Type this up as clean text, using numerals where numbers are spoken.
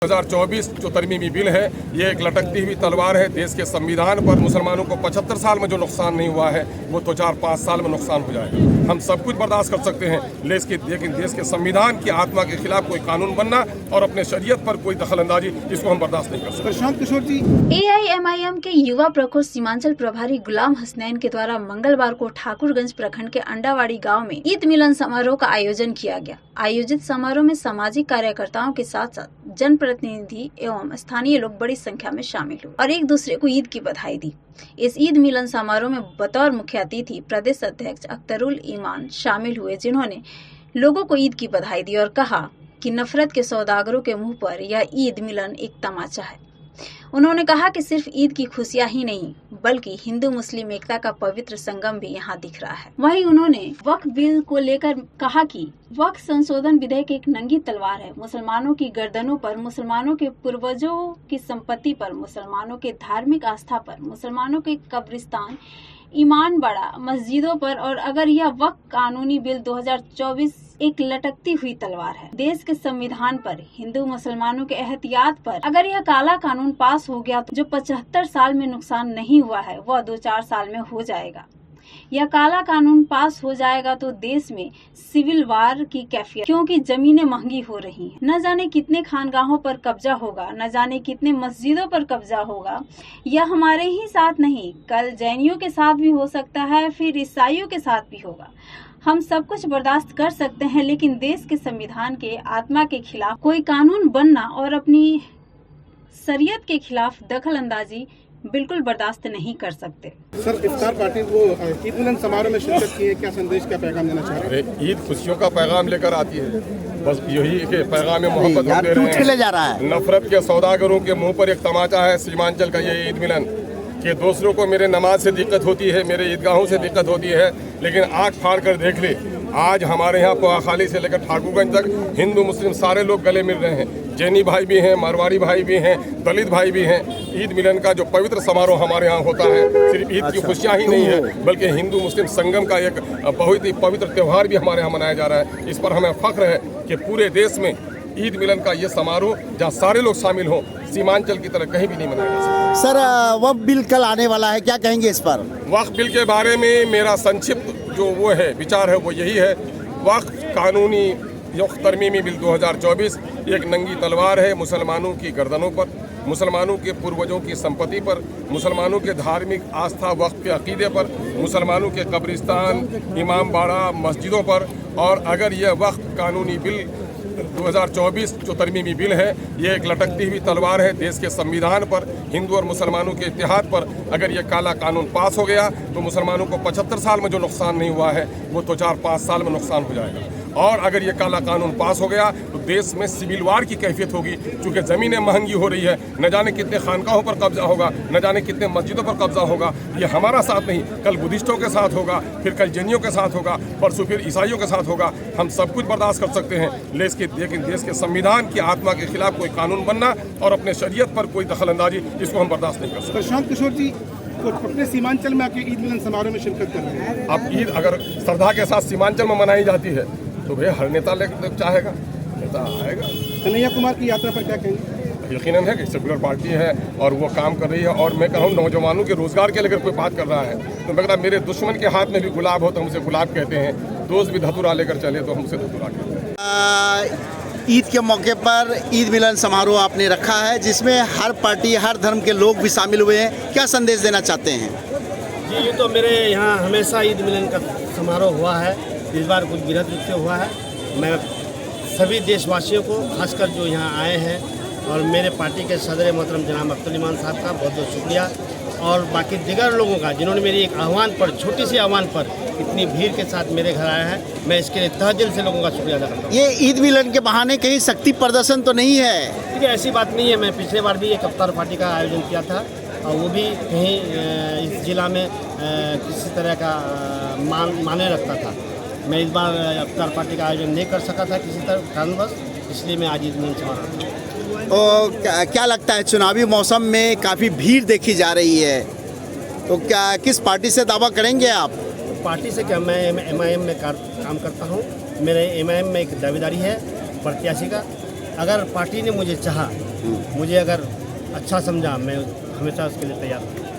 2024 जो तरमीमी बिल है ये एक लटकती हुई तलवार है। देश के संविधान पर मुसलमानों को 75 साल में जो नुकसान नहीं हुआ है वो तो 4-5 साल में नुकसान हो जाएगा। हम सब कुछ बर्दाश्त कर सकते हैं लेकिन देश के संविधान की आत्मा के खिलाफ कोई कानून बनना और अपने शरीयत पर कोई दखलंदाजी, इसको हम बर्दाश्त नहीं कर सकते। प्रशांत किशोर जी, AIMIM के युवा प्रकोष्ठ सीमांचल प्रभारी गुलाम हसनैन के द्वारा मंगलवार को ठाकुरगंज प्रखंड के अंडावाड़ी गांव में ईद मिलन समारोह का आयोजन किया गया। आयोजित समारोह में सामाजिक कार्यकर्ताओं के साथ साथ जनप्रतिनिधि एवं स्थानीय लोग बड़ी संख्या में शामिल हुए और एक दूसरे को ईद की बधाई दी। इस ईद मिलन समारोह में बतौर मुख्य अतिथि प्रदेश अध्यक्ष अख्तरुल ईमान शामिल हुए, जिन्होंने लोगों को ईद की बधाई दी और कहा कि नफरत के सौदागरों के मुंह पर यह ईद मिलन एक तमाचा है। उन्होंने कहा कि सिर्फ ईद की खुशियां ही नहीं बल्कि हिंदू मुस्लिम एकता का पवित्र संगम भी यहाँ दिख रहा है। वहीं उन्होंने वक्फ बिल को लेकर कहा कि वक्फ संशोधन विधेयक एक नंगी तलवार है। मुसलमानों की गर्दनों पर, मुसलमानों के पूर्वजों की संपत्ति पर, मुसलमानों के धार्मिक आस्था पर, मुसलमानों के कब्रिस्तान, ईमान बाड़ा, मस्जिदों पर, और अगर यह वक्फ कानूनी बिल 2024 एक लटकती हुई तलवार है। देश के संविधान पर, हिंदू मुसलमानों के एहतियात पर अगर यह काला कानून पास हो गया तो जो 75 साल में नुकसान नहीं हुआ है वह 2-4 साल में हो जाएगा। यह काला कानून पास हो जाएगा तो देश में सिविल वार की कैफियत, क्योंकि जमीनें महंगी हो रही हैं। न जाने कितने खानगाहों पर कब्जा होगा, न जाने कितने मस्जिदों पर कब्जा होगा। यह हमारे ही साथ नहीं, कल जैनियों के साथ भी हो सकता है, फिर ईसाइयों के साथ भी होगा। हम सब कुछ बर्दाश्त कर सकते हैं लेकिन देश के संविधान के आत्मा के खिलाफ कोई कानून बनना और अपनी शरीयत के खिलाफ दखल अंदाजी बिल्कुल बर्दाश्त नहीं कर सकते। सर, इफ्तार पार्टी वो ईद मिलन समारोह में शिरकत की है, क्या संदेश, क्या पैगाम देना चाह रहे हैं? ईद खुशियों का पैगाम लेकर आती है, बस यही के पैगाम मोहब्बत दे रहे हैं। नफरत के सौदागरों के मुंह पर एक तमाचा है सीमांचल का ये ईद मिलन कि दूसरों को मेरे नमाज से दिक्कत होती है, मेरे ईदगाहों से दिक्कत होती है, लेकिन आँख फाड़ कर देख ले, आज हमारे यहाँ पोहाखाली से लेकर ठाकुरगंज तक हिंदू मुस्लिम सारे लोग गले मिल रहे हैं। जैनी भाई भी हैं, मारवाड़ी भाई भी हैं, दलित भाई भी हैं। ईद मिलन का जो पवित्र समारोह हमारे यहाँ होता है, सिर्फ ईद की खुशियाँ ही नहीं है बल्कि हिंदू मुस्लिम संगम का एक बहुत ही पवित्र त्यौहार भी हमारे यहाँ मनाया जा रहा है। इस पर हमें फख्र है कि पूरे देश में ईद मिलन का ये समारोह जहाँ सारे लोग शामिल हों, सीमांचल की तरह कहीं भी नहीं मनाया जा सकता। सर, वक्फ बिल कल आने वाला है, क्या कहेंगे इस पर? वक्फ बिल के बारे में मेरा संक्षिप्त जो वो है विचार है वो यही है, वक्फ कानूनी तरमीमी बिल 2024 एक नंगी तलवार है। मुसलमानों की गर्दनों पर, मुसलमानों के पूर्वजों की संपत्ति पर, मुसलमानों के धार्मिक आस्था वक्फ के अकीदे पर, मुसलमानों के कब्रिस्तान, इमाम बाड़ा, मस्जिदों पर, और अगर यह वक्फ कानूनी बिल 2024 जो तरमीमी बिल है ये एक लटकती हुई तलवार है। देश के संविधान पर, हिंदू और मुसलमानों के इत्तेहाद पर अगर ये काला कानून पास हो गया तो मुसलमानों को 75 साल में जो नुकसान नहीं हुआ है वो तो 4-5 साल में नुकसान हो जाएगा। और अगर ये काला कानून पास हो गया तो देश में सिविल वार की कैफियत होगी, क्योंकि ज़मीनें महंगी हो रही है, न जाने कितने खानकाहों पर कब्जा होगा, न जाने कितने मस्जिदों पर कब्जा होगा। ये हमारा साथ नहीं, कल बुद्धिस्टों के साथ होगा, फिर कल जैनियों के साथ होगा, परसों फिर ईसाइयों के साथ होगा। हम सब कुछ बर्दाश्त कर सकते हैं लेकिन देश के संविधान की आत्मा के खिलाफ कोई कानून बनना और अपने शरीयत पर कोई दखलंदाजी, इसको हम बर्दाश्त नहीं कर सकते। प्रशांत किशोर जी, अपने सीमांचल में आके ईद मिलन समारोह में शिरकत कर रहे हैं। अब ईद अगर श्रद्धा के साथ सीमांचल में मनाई जाती है तो भैया हर नेता चाहेगा, नेता आएगा। कन्हैया कुमार की यात्रा पर क्या कहेंगे? यकीनन है कि सेकुलर पार्टी है और वो काम कर रही है, और मैं कह रहा हूँ नौजवानों के रोजगार के लेकर कोई बात कर रहा है तो मैं कहता मेरे दुश्मन के हाथ में भी गुलाब हो तो हमसे गुलाब कहते हैं, दोस्त भी धतूरा लेकर चले तो हमसे धतूरा कहते हैं। ईद के मौके पर ईद मिलन समारोह आपने रखा है जिसमें हर पार्टी, हर धर्म के लोग भी शामिल हुए हैं, क्या संदेश देना चाहते हैं? जी, ये तो मेरे यहाँ हमेशा ईद मिलन का समारोह हुआ है, इस बार कुछ वृहद रूप से हुआ है। मैं सभी देशवासियों को, खासकर जो यहाँ आए हैं, और मेरे पार्टी के सदर मोहतरम जनाब अख्तरुल ईमान साहब का बहुत बहुत शुक्रिया, और बाकी दिगर लोगों का जिन्होंने मेरी एक आह्वान पर, छोटी सी आह्वान पर इतनी भीड़ के साथ मेरे घर आया है, मैं इसके लिए तहे दिल से लोगों का शुक्रिया अदा करता हूँ। ये ईद मिलन के बहाने कहीं शक्ति प्रदर्शन तो नहीं है? ठीक है, ऐसी बात नहीं है। मैं पिछले बार भी एक इफ्तार पार्टी का आयोजन किया था और वो भी कहीं इस जिला में किसी तरह का माने रखता था। मैं इस बार इफ्तार पार्टी का आयोजन नहीं कर सका था किसी तरह कारणवश, इसलिए मैं आज ईद मिलन समारोह रखा हूँ। तो क्या लगता है, चुनावी मौसम में काफ़ी भीड़ देखी जा रही है, तो क्या किस पार्टी से दावा करेंगे आप? पार्टी से क्या, मैं MIM में काम करता हूँ। मेरे MIM में एक दावेदारी है प्रत्याशी का। अगर पार्टी ने मुझे चाहा मुझे अगर अच्छा समझा मैं हमेशा उसके लिए तैयार हूँ।